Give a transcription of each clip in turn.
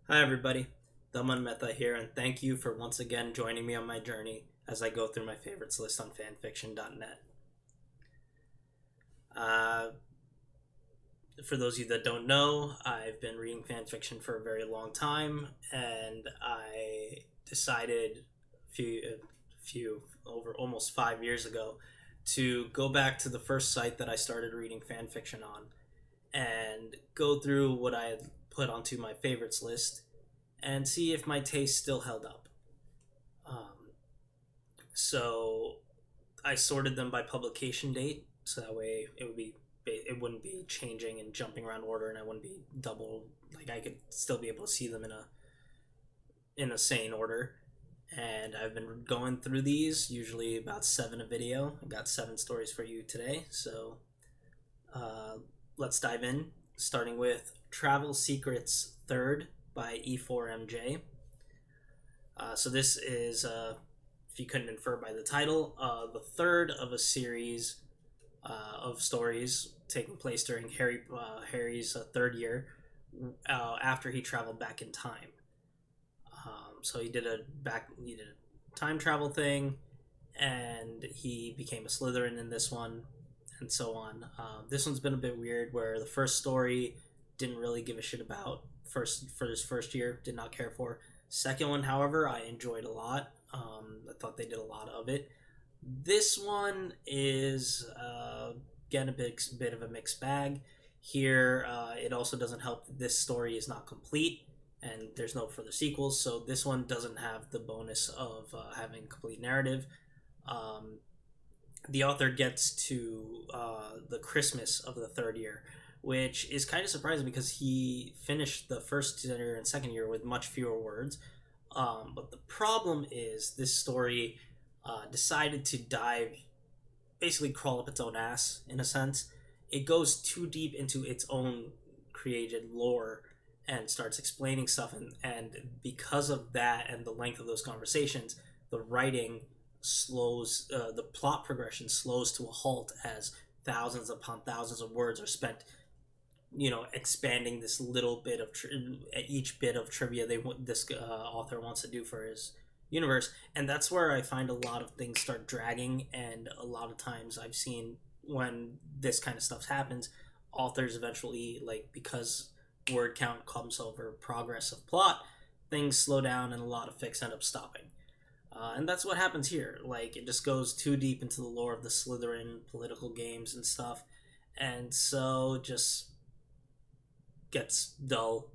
Hi everybody, Dhaman Mehta here, and thank you for once again joining me on my journey as I go through my favorites list on fanfiction.net. Uh, for those of you that don't know, I've been reading fanfiction for a very long time, and I decided a few over almost 5 years ago to go back to the first site that I started reading fanfiction on and go through what I had put onto my favorites list and see if my taste still held up. Um, so I sorted them by publication date, so that way it wouldn't be changing and jumping around order, and I wouldn't be double, like I could still be able to see them in a sane order. And I've been going through these, usually about seven a video. I've got seven stories for you today, so uh, let's dive in. Starting with Travel Secrets Third by E4MJ. So this is, if you couldn't infer by the title, the third of a series of stories taking place during Harry's third year after he traveled back in time. So he did a time travel thing, and he became a Slytherin in this one, and so on. This one's been a bit weird, where the first story didn't really give a shit about for his first year, did not care for. Second one, however, I enjoyed a lot. I thought they did a lot of it. This one is again bit of a mixed bag. Here, it also doesn't help that this story is not complete and there's no further sequels, so this one doesn't have the bonus of having complete narrative. Um, the author gets to the Christmas of the third year, which is kind of surprising because he finished the first year and second year with much fewer words. But the problem is this story decided to basically crawl up its own ass, in a sense. It goes too deep into its own created lore and starts explaining stuff, and because of that and the length of those conversations, the writing slows, the plot progression slows to a halt as thousands upon thousands of words are spent, expanding this little bit of each bit of trivia this author wants to do for his universe. And that's where I find a lot of things start dragging, and a lot of times I've seen when this kind of stuff happens, authors eventually, like, because word count comes over progress of plot, things slow down and a lot of fics end up stopping. And that's what happens here. Like, it just goes too deep into the lore of the Slytherin political games and stuff, and so just gets dull.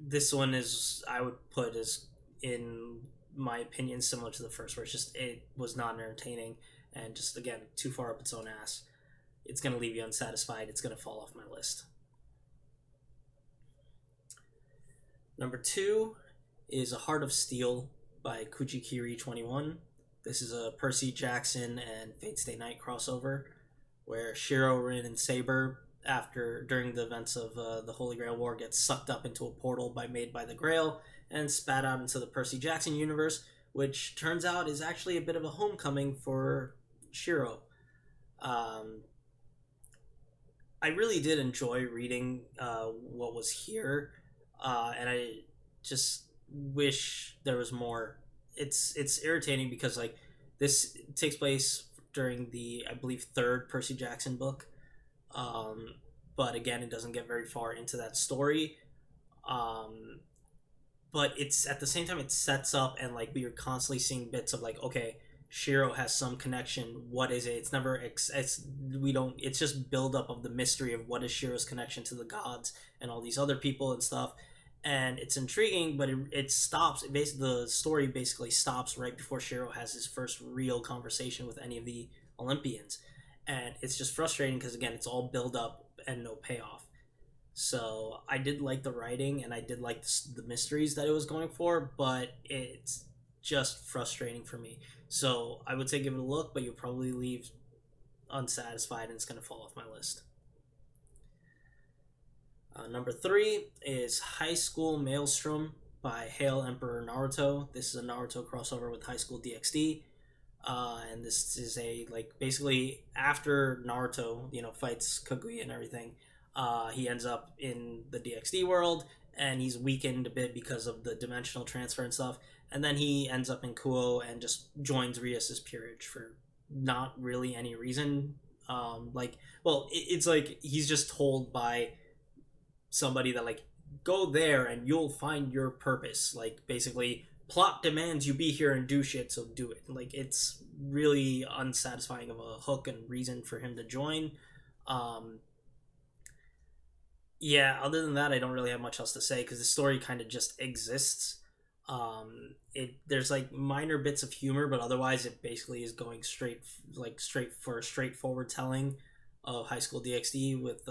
This one is, I would put, is, in my opinion, similar to the first, where it was not entertaining and just, again, too far up its own ass. It's going to leave you unsatisfied. It's going to fall off my list. Number 2 is A Heart of Steel by Kujikiri21. This is a Percy Jackson and Fate Stay Night crossover where Shirou, Rin, and Saber, during the events of the Holy Grail War, get sucked up into a portal made by the Grail and spat out into the Percy Jackson universe, which turns out is actually a bit of a homecoming for Shirou. I really did enjoy reading what was here, and I just wish there was more. It's irritating because, like, this takes place during the, I believe, third Percy Jackson book, but again, it doesn't get very far into that story. But it's, at the same time, it sets up, and, like, we are constantly seeing bits of, like, okay, Shirou has some connection. What is it? It's never. It's just build up of the mystery of what is Shirou's connection to the gods and all these other people and stuff. And it's intriguing, but it stops. The story basically stops right before Shirou has his first real conversation with any of the Olympians, and it's just frustrating because, again, it's all build up and no payoff. So I did like the writing, and I did like the mysteries that it was going for, but it's just frustrating for me. So I would say give it a look, but you'll probably leave unsatisfied, and it's going to fall off my list. Number 3 is High School Maelstrom by Hail Emperor Naruto. This is a Naruto crossover with High School DxD. And this is basically after Naruto, fights Kaguya and everything. He ends up in the DxD world, and he's weakened a bit because of the dimensional transfer and stuff. And then he ends up in Kuo and just joins Rias's peerage for not really any reason. It's like he's just told by somebody that like go there and you'll find your purpose. Like basically, plot demands you be here and do shit, so do it. Like it's really unsatisfying of a hook and reason for him to join. Yeah, other than that, I don't really have much else to say because the story kind of just exists. There's like minor bits of humor, but otherwise it basically is going straight for a straightforward telling of high school DxD with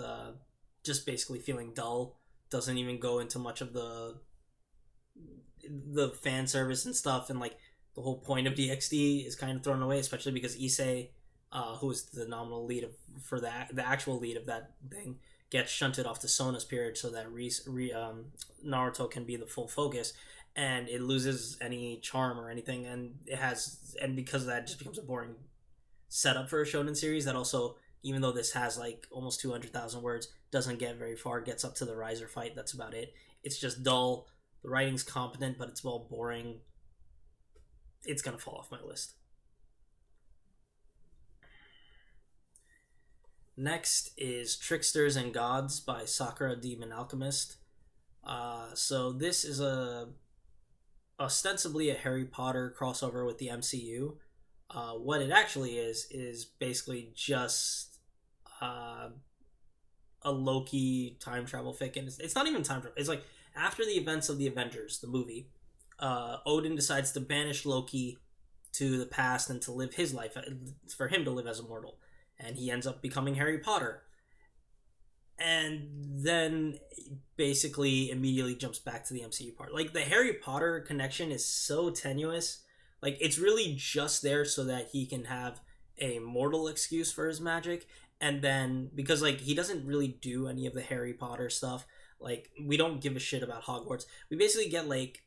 just basically feeling dull. Doesn't even go into much of the fan service and stuff, and like the whole point of DxD is kind of thrown away, especially because Issei, who is the nominal lead for the actual lead of that thing, gets shunted off to Sona's period so that Naruto can be the full focus, and it loses any charm or anything, and because of that, it just becomes a boring setup for a shonen series that also, even though this has like almost 200,000 words, doesn't get very far, gets up to the Riser fight, that's about it. It's just dull, the writing's competent, but it's well boring. It's gonna fall off my list. Next is Tricksters and Gods by Sakura Demon Alchemist. So this is ostensibly a Harry Potter crossover with the MCU. What it actually is basically just a Loki time travel fic, and it's not even time travel. It's like after the events of the Avengers, the movie, Odin decides to banish Loki to the past and to live his life, for him to live as a mortal. And he ends up becoming Harry Potter. And then basically immediately jumps back to the MCU part. Like the Harry Potter connection is so tenuous. Like it's really just there so that he can have a mortal excuse for his magic. And then because like he doesn't really do any of the Harry Potter stuff. Like we don't give a shit about Hogwarts. We basically get like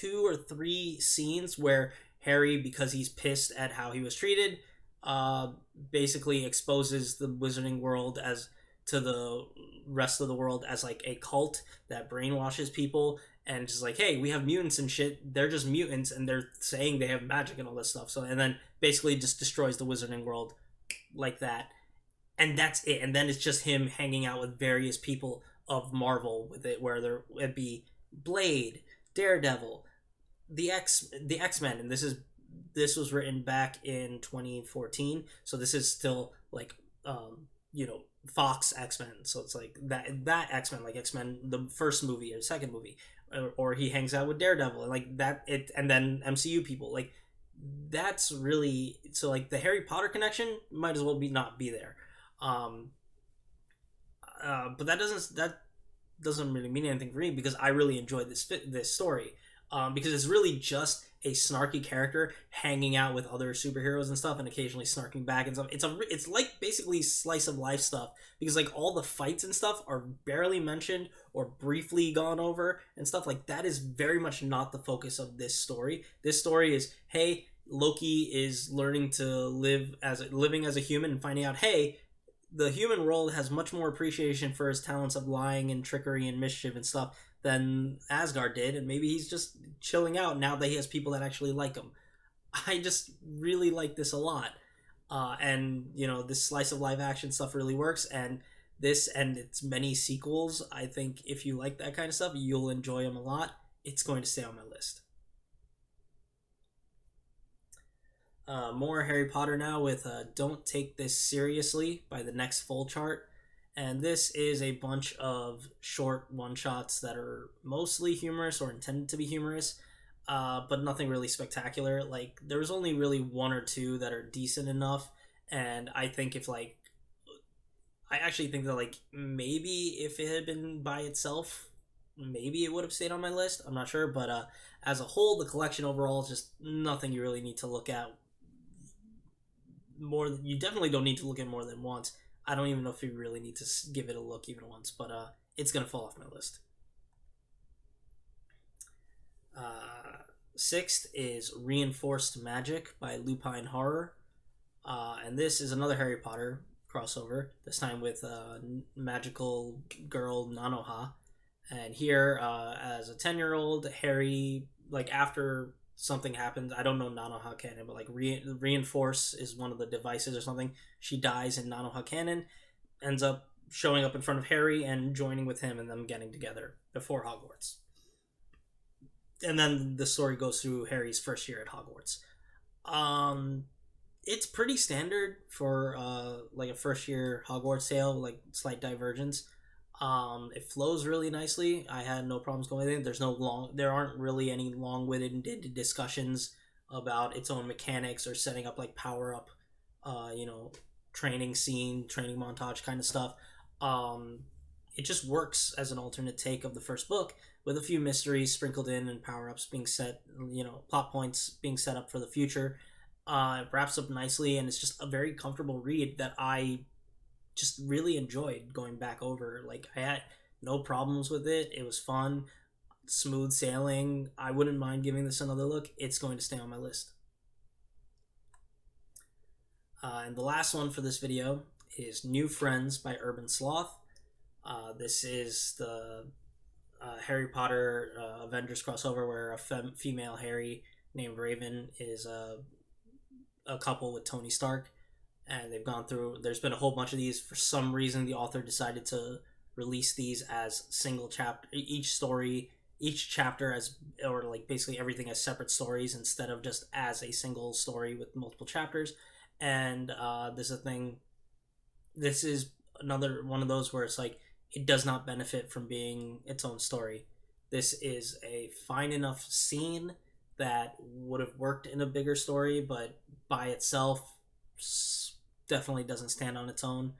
2 or 3 scenes where Harry, because he's pissed at how he was treated, basically exposes the wizarding world as to the rest of the world as like a cult that brainwashes people and just like, hey, we have mutants and shit, they're just mutants and they're saying they have magic and all this stuff. So and then basically just destroys the wizarding world like that, and that's it. And then it's just him hanging out with various people of Marvel with it, where it'd be Blade, Daredevil, the X-Men, and this was written back in 2014, so this is still like Fox X-Men, so it's like that X-Men, like X-Men the first movie or second movie, or he hangs out with Daredevil and like that, it and then MCU people, like that's really, so like the Harry Potter connection might as well not be there. But that doesn't really mean anything for me because I really enjoyed this story, because it's really just a snarky character hanging out with other superheroes and stuff and occasionally snarking back and stuff. It's like basically slice of life stuff because like all the fights and stuff are barely mentioned or briefly gone over and stuff. Like that is very much not the focus of this story. This story is, hey, Loki is learning to living as a human and finding out, hey, the human world has much more appreciation for his talents of lying and trickery and mischief and stuff than Asgard did, and maybe he's just chilling out now that he has people that actually like him. I just really like this a lot. And this slice of live action stuff really works, and this and its many sequels, I think if you like that kind of stuff, you'll enjoy them a lot. It's going to stay on my list. More Harry Potter now with Don't Take This Seriously by the Next Full Chart. And this is a bunch of short one-shots that are mostly humorous or intended to be humorous, but nothing really spectacular. Like, there's only really 1 or 2 that are decent enough, and I think I actually think that, like, maybe if it had been by itself, maybe it would have stayed on my list. I'm not sure, but as a whole, the collection overall is just nothing you really need to look at you definitely don't need to look at more than once. I don't even know if you really need to give it a look even once, but it's going to fall off my list. 6th is Reinforced Magic by Lupine Horror. And this is another Harry Potter crossover, this time with magical girl Nanoha. And here, as a 10-year-old, Harry, like, after something happens, I don't know Nanoha canon, but, like, reinforce is one of the devices or something. She dies in Nanoha canon, ends up showing up in front of Harry and joining with him and them getting together before Hogwarts. And then the story goes through Harry's first year at Hogwarts. It's pretty standard for like a first year Hogwarts tale, like slight divergence. It flows really nicely. I had no problems going with it. There aren't really any long-winded discussions about its own mechanics or setting up like power up, training montage kind of stuff. It just works as an alternate take of the first book with a few mysteries sprinkled in and power-ups being set, plot points being set up for the future. It wraps up nicely, and it's just a very comfortable read that I just really enjoyed going back over. Like, I had no problems with it. It was fun, smooth sailing. I wouldn't mind giving this another look. It's going to stay on my list. And the last one for this video is New Friends by Urban Sloth. This is the Harry Potter Avengers crossover where a female Harry named Raven is a couple with Tony Stark, and they've gone through. There's been a whole bunch of these. For some reason, the author decided to release these as single chapter. Each chapter or like basically everything as separate stories instead of just as a single story with multiple chapters. And this is a thing. This is another one of those where it's like it does not benefit from being its own story. This is a fine enough scene that would have worked in a bigger story, but by itself definitely doesn't stand on its own.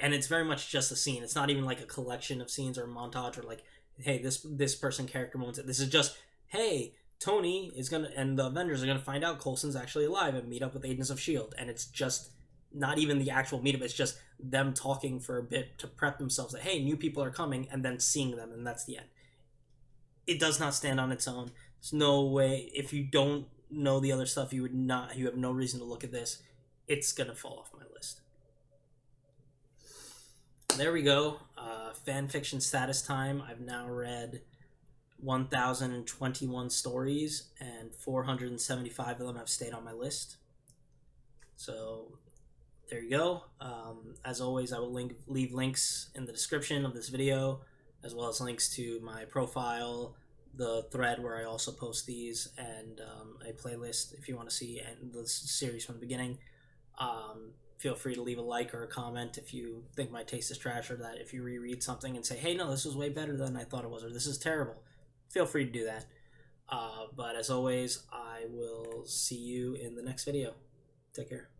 And it's very much just a scene. It's not even like a collection of scenes or a montage or like, hey, this person character moments. This is just, hey, Tony is gonna and the Avengers are gonna find out Coulson's actually alive and meet up with Agents of S.H.I.E.L.D. And it's just not even the actual meetup. It's just them talking for a bit to prep themselves that, hey, new people are coming, and then seeing them, and that's the end. It does not stand on its own. There's no way. If you don't know the other stuff, you have no reason to look at this. It's gonna fall off my list. There we go. Fan fiction status time. I've now read 1,021 stories, and 475 of them have stayed on my list. So there you go. As always, I will leave links in the description of this video, as well as links to my profile, the thread where I also post these, and a playlist if you want to see the series from the beginning. Feel free to leave a like or a comment if you think my taste is trash, or that if you reread something and say, hey, no, this was way better than I thought it was, or this is terrible. Feel free to do that. But as always, I will see you in the next video. Take care.